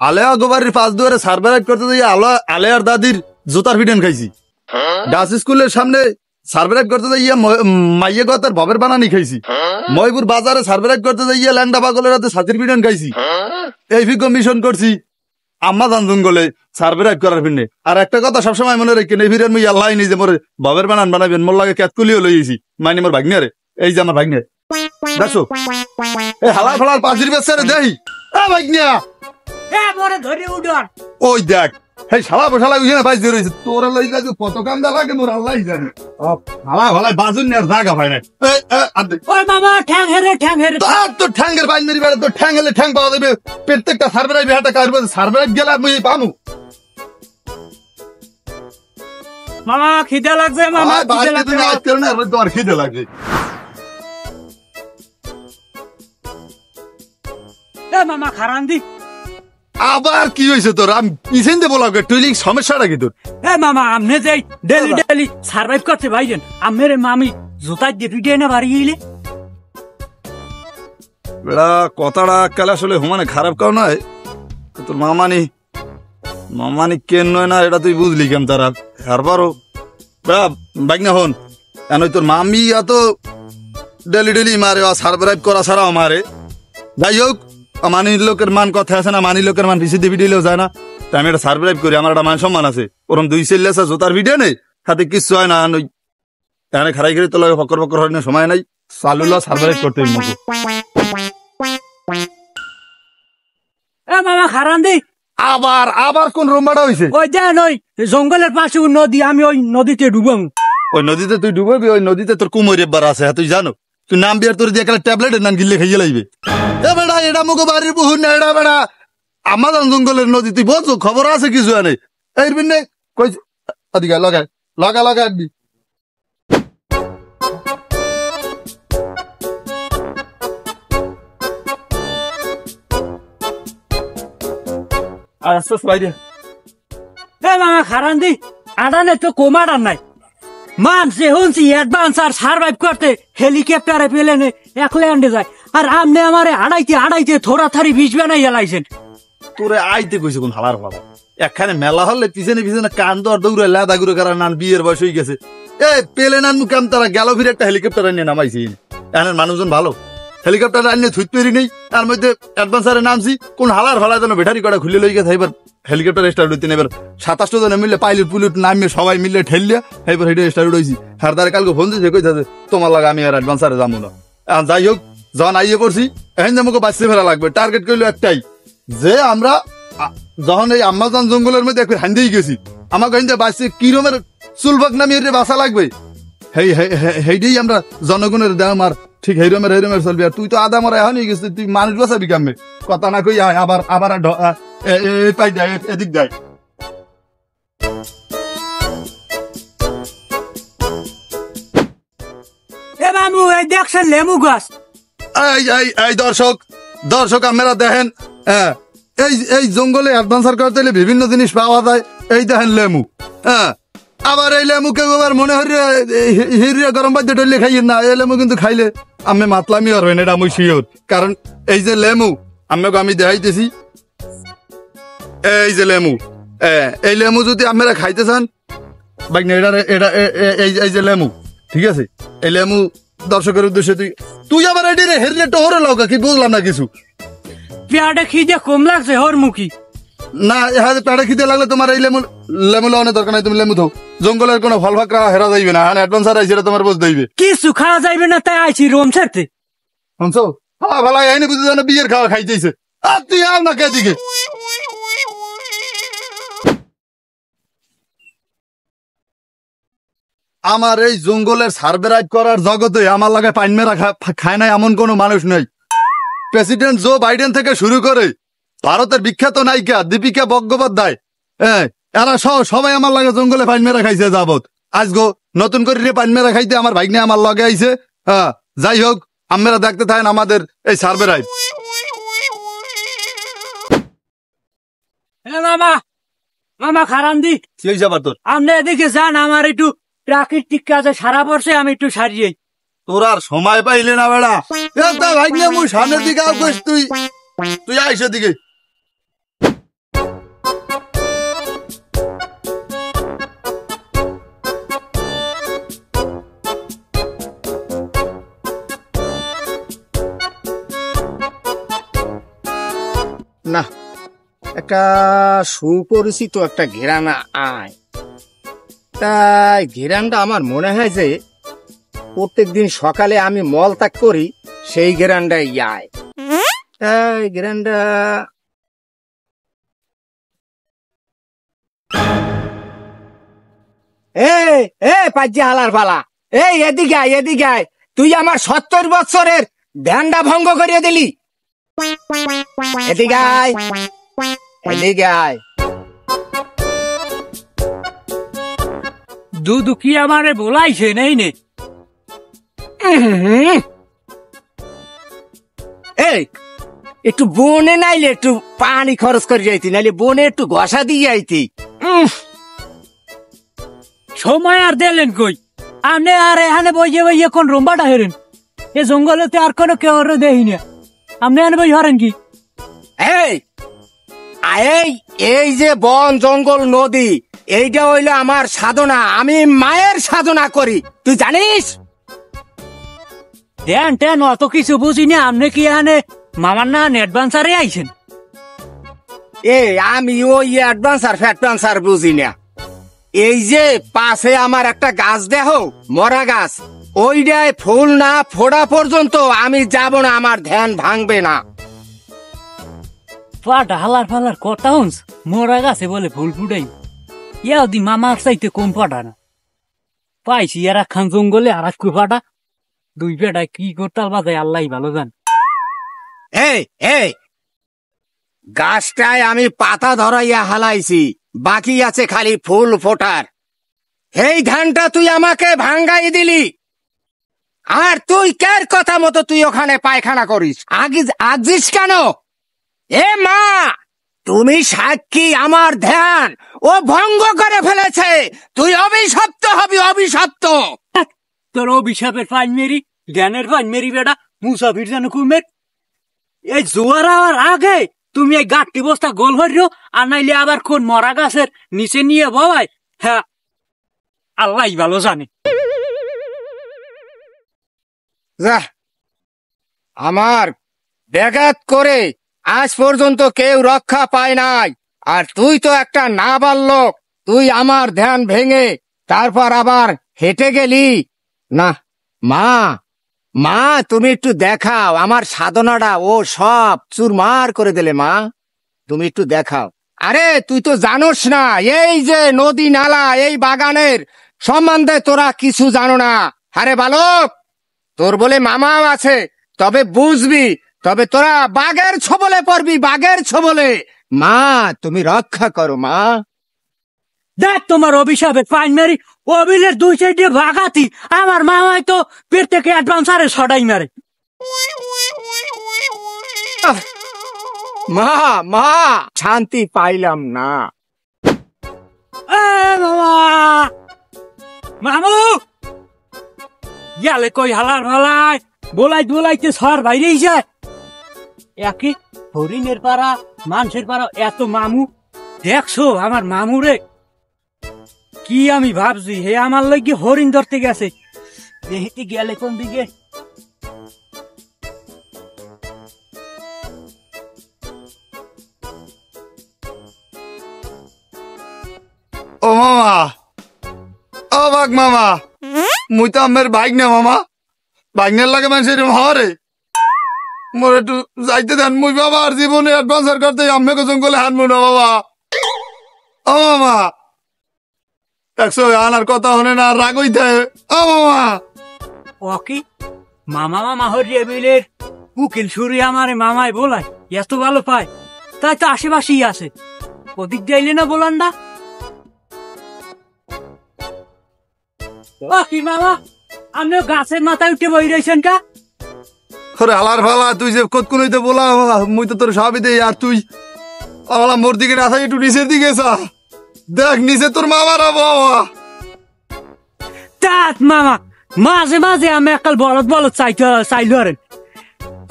আলেয়া গোবারির পাঁচ দুয়ারে সার্ভাইভ করতে যাই আলেয়ার দাদির জুতার ভিডেন খাইছি। ডাস স্কুলের সামনে সার্ভাইভ করতে যাইয়া মাইয়ে গতার ভবের বানানি খাইছি। ময়পুর বাজারে সার্ভাইভ করতে যাইয়া ল্যান্ডা পাগলের হাতে ছাতির ভিডেন খাইছি। এই ফিকো মিশন করছি আম্মা জান জঙ্গলে সার্ভাইভ করার ফিরনে। আর একটা কথা সবসময় মনে রাখেন, এই ভিড়ের মুই আল্লাহ নিজে মোর ভবের বানান বানাবেন, মোর লাগে ক্যাতকুলিও লইছি মানে মোর ভাগ্নে। এই যে আমার ভাগ্নে দেখছো এই হালা ফালার পাঁচির বেচারে দেই ভাগ্নিয়া ওই দেখ এই শালা বসালা উঠে না বাইশ দিয়ে রয়েছে তোরা লই যাচ্ছে কত কান্দা লাগে মোর আল্লাহ জানে। হালা ভালাই বাজুন নেওয়ার জায়গা পায় না। তোর ঠ্যাঙ্গের বাইন মেরি বেড়া, তোর ঠ্যাং হলে ঠ্যাং পাওয়া যাবে। প্রত্যেকটা সার্ভাইভ হাটা কারবে সার্ভাইভ গেলে আমি পামু। মামা খিদে লাগছে, মামা তোমার খিদে লাগছে। মামা খারান দি আবার কি হয়েছে তোর? আমি পিছন দিয়ে বলা টুইলিং সমস্যাটা কি তোর? মামা আমনে যাই ডেলি ডেলি সার্ভাইভ করতে ভাইছেন আমের মামি জুতা দিয়ে না বাড়ি গেলে বেড়া কথাটা কালে আসলে হুমানে খারাপ কাও নয়। তোর মামানি কেন নয় না এটা তুই বুঝলি কেম তারা হারবারও বাইক না হন কেন তোর মামি এত ডেলি ডেলি মারে সার্ভাইভ করা ছাড়াও মারে। যাই হোক মানির লোকের মান কথা আছে না, মানির লোকের মান পিছিয়ে ভিডিও যায় না। তাই আমি এটা সার্ভাইভ করি, আমার একটা মান সম্মান আছে। ওরম দুই সেল আছে জোতার ভিডিও নেই হাতে কিচ্ছু হয় না। এখানে খারাই খেলে তো লাগে ফকর ফকর হয় না, সময় নাই। চালুলা সার্ভাইভ করতে মতো মামা খারান দি আবার কোন রুমবাটা হয়েছে? ওই দেন ওই জঙ্গলের পাশে নদী, আমি ওই নদীতে ডুবাম। ওই নদীতে তুই ডুববি? ওই নদীতে তোর কুমোরের বার আছে তুই জানো? তুই নাম বিয়ার তোর দিয়ে ট্যাবলেটের নাম গিলে খাইয়ে লাগবে। এ বেড়া এটা মুখো বাড়ির বহু না, এটা বেড়া আমাজন জঙ্গলের নদী। তুই বলছো খবর আছে কিছু নেই এই বিনে কই ওদিকে লগা একবি। মামা খারান দি আডানে তো কোমাডার নাই মানছে শুনছি অ্যাডভান্স আর সার্ভাইভ করতে হেলিকপ্টারে প্লেনে এক ল্যান্ডে যায়। আর আমনে আমারে আড়াইতে থোড়া থারি ভিজবে না এলাইছেন। তোরে আইতে কইছে কোন হালার বাবা? একখানে মেলা হলে পিছনে কান্দ আর দৌড়ে লাদা ঘুরে কারণ নান বিয়ের বয়স হয়ে গেছে। প্লেন আনমু কাম তারা গেল ফিরে একটা হেলিকপ্টার নিয়ে নামাইছি। এখানে মানুষজন ভালো হেলিকপ্টার আনিয়ে থুইত পেরি নেই। তার মধ্যে অ্যাডভান্সারে নামছি কোন হালার ফালার জন্য ব্যাটারি কটা খুলে লই গেছে। এবার হেলিকপ্টার স্টার্ট হইতে এবার 27টা জন মিললে পাইলট পুলিট নামিয়ে সবাই মিললে ঠেললিয়া এবার হেঁটে স্টার্ট হয়েছি। হারদারে কালকে ফোন দিয়েছে কইছে তোমার লাগে আমি আর অ্যাডভান্সারে যাবো না। এখন যাই হোক যখন আইয়ে পড়ছি এখন আমাকে বাঁচতে ফেরা লাগবে। টার্গেট করলো একটাই যে আমরা যখন এই আমাজন জঙ্গলের মধ্যে একবার হান্দিয়ে গেছি আমাকে হান্দে বাঁচতে কিরমের চুলবাক নামিয়ে বাঁচা লাগবে সেইটাই আমরা জনগণের দাম আর ঠিক হেরমের চলবি। আর তুই তো আদা মারা এখন গেছিস, তুই মানুষ বাঁচাবি কামে কথা না কই আবার পাই দেয় এদিক দেয়। মামু এই দেখছেন লেমু গাছ? এই দর্শক আপনারা দেখেন এই জঙ্গলে অ্যাডভেঞ্চার করতে হলে বিভিন্ন জিনিস পাওয়া যায়। এই দেখেন লেমু। আবার এই লেমু কেউ আবার মনে হয় হিরিয়া গরম বাদ্য টইলে খাইয়েন না। এই লেমু কিন্তু খাইলে আমি মাতলামি হবেন, এটা আমি শিওর। কারণ এই যে লেমু আমাকে আমি দেখাইতেছি, এই যে লেমু এই লেমু যদি আপনারা খাইতে চান বাইক না এটা এই যে লেমু ঠিক আছে। এই লেমু দর্শকের উদ্দেশ্যে তুই আবার এটি রে হেরিয়ে টোহরে লগা কি বুঝলাম না কিছু। পেয়াটা খিদে কম লাগছে হর মুখী না পেটে খিদে লাগলে তোমার এই লেমু লাগানোর দরকার নাই। তুমি লেমু দাও, জঙ্গলের কোনো ফল ফাঁকরা হেরা যাইবে না। হ্যাঁ অ্যাডভেঞ্চার আইছে তোমার বুঝতে হইবে। কিছু খাওয়া যাইবে না তাই আইছি রোম ছাড়তে। শুনছো ভালো আইনি বুঝতে জানো বিয়ের খাওয়া খাইতেছে। আর তুই আও না কে দিকে আমার এই জঙ্গলের সার্ভেরাইভ করার জগতে আমার লাগে পাইন মেরা খায় নাই এমন কোনো মানুষ নেই। প্রেসিডেন্ট জো বাইডেন থেকে শুরু করে ভারতের বিখ্যাত নায়িকা দীপিকা বন্দ্যোপাধ্যায় এরা সবাই আমার লাগে জঙ্গলে পাইন মেরা খাইছে যাবত। আজগো নতুন করে পাইন মেরা খাইতে আমার ভাগ্নে আমার লগে আইছে। যাই হোক আমরা দেখতে থাকেন আমাদের এই সার্ভেরাইভ। মামা খারান দি সেই যাবার তোর আপনি এদিকে যান, আমার একটু প্রাকৃতিক কাজে সারা পড়ছে, আমি একটু সারিয়ে। তোর আর সময় পাইলে না বেড়া ভাগ্নে মুই সামনের দিকে তুই আইসে দিকে একটা সুপরিচিত একটা ঘেরানা আয়, তাই ঘেরানটা আমার মনে হয় যে প্রত্যেকদিন সকালে আমি মল ত্যাগ করি, সেই ঘেরানটাই আয়। তাই ঘেরানটা পাজ্জি হালার ফালা, এদিকে আয়, এদিকে আয়। তুই আমার 70 বছরের ধ্যানটা ভঙ্গ করিয়ে দিলি। এদিকে আয়, এদিকে আয়। দুধ কি আমারে বলাইছে নেই নে? এই একটু বনে নাইলে একটু পানি খরচ করে যাইতি, নাইলে বনে একটু ঘষা দিয়ে যাইতি। সময় আর দিলেন কই? আপনি আর এখানে বইয়ে বইয়ে কোন রুম্বাটা হেরেন? এ জঙ্গলেতে আর কোনো কেউ দেখি না, আপনি এখানে বই হরেন কি? এই এই এই যে বন জঙ্গল নদী, এইটা হইলো আমার সাধনা, আমি মায়ের সাধনা করি, তুই জানিস? দেন টেন অত কিছু বুঝিনি, আপনি কি এখানে মামার না অ্যাডভান্সারে আইছেন? আমি ওই অ্যাডভান্সার ফ্যাডভান্সার বুঝি না। এই যে পাশে আমার একটা গাছ দেহ, মরা গাছ, ওইটায় ফুল না ফোড়া পর্যন্ত আমি যাব না, আমার ধ্যান ভাঙবে না। পাটা হালার ফালার কথা হন্স, মরা গাছে বলে ফুল ফুটাই, ইয়াও দি মামার চাইতে কম পাটা না। পাইছি এরা খান জঙ্গলে আর এক পাটা, দুই পেটায় কি করতাল বাজায় আল্লাহ ভালো জান। এই গাছটায় আমি পাতা ধরাইয়া হালাইছি, বাকি আছে খালি ফুল ফোটার। এই ধানটা তুই আমাকে ভাঙ্গাই দিলি, আর তুই কার কথা মতো তুই ওখানে পায়খানা করিস? আগিস কেন? এ মা, তুমি সাক্ষী, আমার ধ্যান ও ভঙ্গ করে ফেলেছে, তুই অভিশপ্ত হবি, অভিশপ্ত। তোর অভিশাপের ফাইন মেরি, জ্ঞানের ফাইন মেরি বেটা, মুসাফির যেন কুমের। এই জোয়ার আওয়ার আগে তুমি এই গাঠটি বস্তা গোল হরিও, আর নাইলে আবার কোন মরা গাছের নিচে নিয়ে বাবাই। হ্যাঁ, আল্লাহ ভালো জানে। যা, আমার ব্যাঘাত করে আজ পর্যন্ত কেউ রক্ষা পায় নাই, আর তুই তো একটা নাবালক, তুই আমার ধ্যান ভেঙে তারপর আবার হেঁটে গেলি না। মা তুমি একটু দেখাও আমার সাধনাটা, ও সব চুরমার করে দিলে। মা তুমি একটু দেখাও। আরে তুই তো জানোস না, এই যে নদী নালা, এই বাগানের সম্বন্ধে তোরা কিছু জানো না। আরে বালক, তোর বলে মামাও আছে, তবে বুঝবি, তবে তোরা বাঘের ছবলে পড়বি, বাঘের ছবলে। মা তুমি রক্ষা করো। মা দেখ তোমার অভিশাপের ফাইন মেরি, অভিলের দুই সাইডে ভাগাতি, আমার মামাই তো পেট থেকে অ্যাডভান্সারে সদাই মারে। মা শান্তি পাইলাম না। মামু গেলে কই হালার ভালাই, বলাইতে সর বাইরে যায়। একে হরিণের পাড়া, মানুষের পাড়া, এত মামু দেখছো? আমার মামুরে কি আমি ভাবছি, হে আমার লাগি হরিণ ধরতে গেছে, দেখতে গেলে কোন দিকে। ও মামা, ও বাঘ মামা, মুই তো আমার বাইক না মামা, বাইকের লাগে মানুষ এরকম হরে। মোর একটু যাইতে দেন, মুই বাবা আর জীবনে অ্যাডভান্সার করতে আম্মেকে জঙ্গলে হানবো না বাবা। ও মামা দেখছো, আনার কথা হনে না, রাগ হইতে। ও মামা ওকে মামা হরিয়া বিলের উকিল সুরি আমারে মামায় বলাই, এত ভালো পায়, তাই তো আশেপাশেই আছে, ওদিক যাইলে না বলান না। কি মামা, আপনি গাছের মাথায় উঠে বই রয়েছেন কা? ওরে হালার ফালা, তুই যে কতক্ষণ হইতে বলা, মুই তো তোর সবই দেই, আর তুই আলা মোর দিকে রাখা, একটু নিচের দিকে চা, দেখ নিচে তোর মামারা বাবা। তাত মামা মাঝে মাঝে আমি একাল বলদ চাইলো আরেন,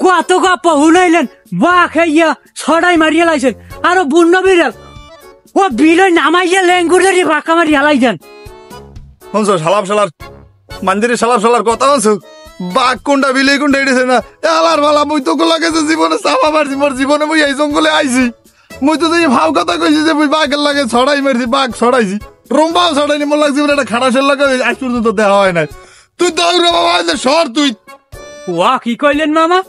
কত গপ্প হুনাইলেন, বা খাইয়া ছড়াই মারিয়া লাইছেন, আরো বুন্ন বিড়াল ও বিলে নামাইয়া লেঙ্গুরের বাঁকা মারিয়া লাইছেন। শুনছো সালাম সালার মন্দিরে সালার কথা শুনছো, বাঘ কোনটা বিলে কোনটা এটেছে না। হালার ভালা, মুই তো লাগেছে জীবনে চাপা মারছি, মোর জীবনে মুই এই জঙ্গলে আইছি, মুই তো তুই ভাব কথা কইছি যে মুই বাঘের লাগে ছড়াই মারছি বাঘ ছড়াইছি রম্বাও ছড়াইনি মনে লাগছে একটা খাটাসের লাগে আজ পর্যন্ত দেখা হয় নাই তুই দৌড় বাবা সর তুই ওয়া কি কইলেন মামা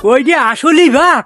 ওই যে আসলেই বাঘ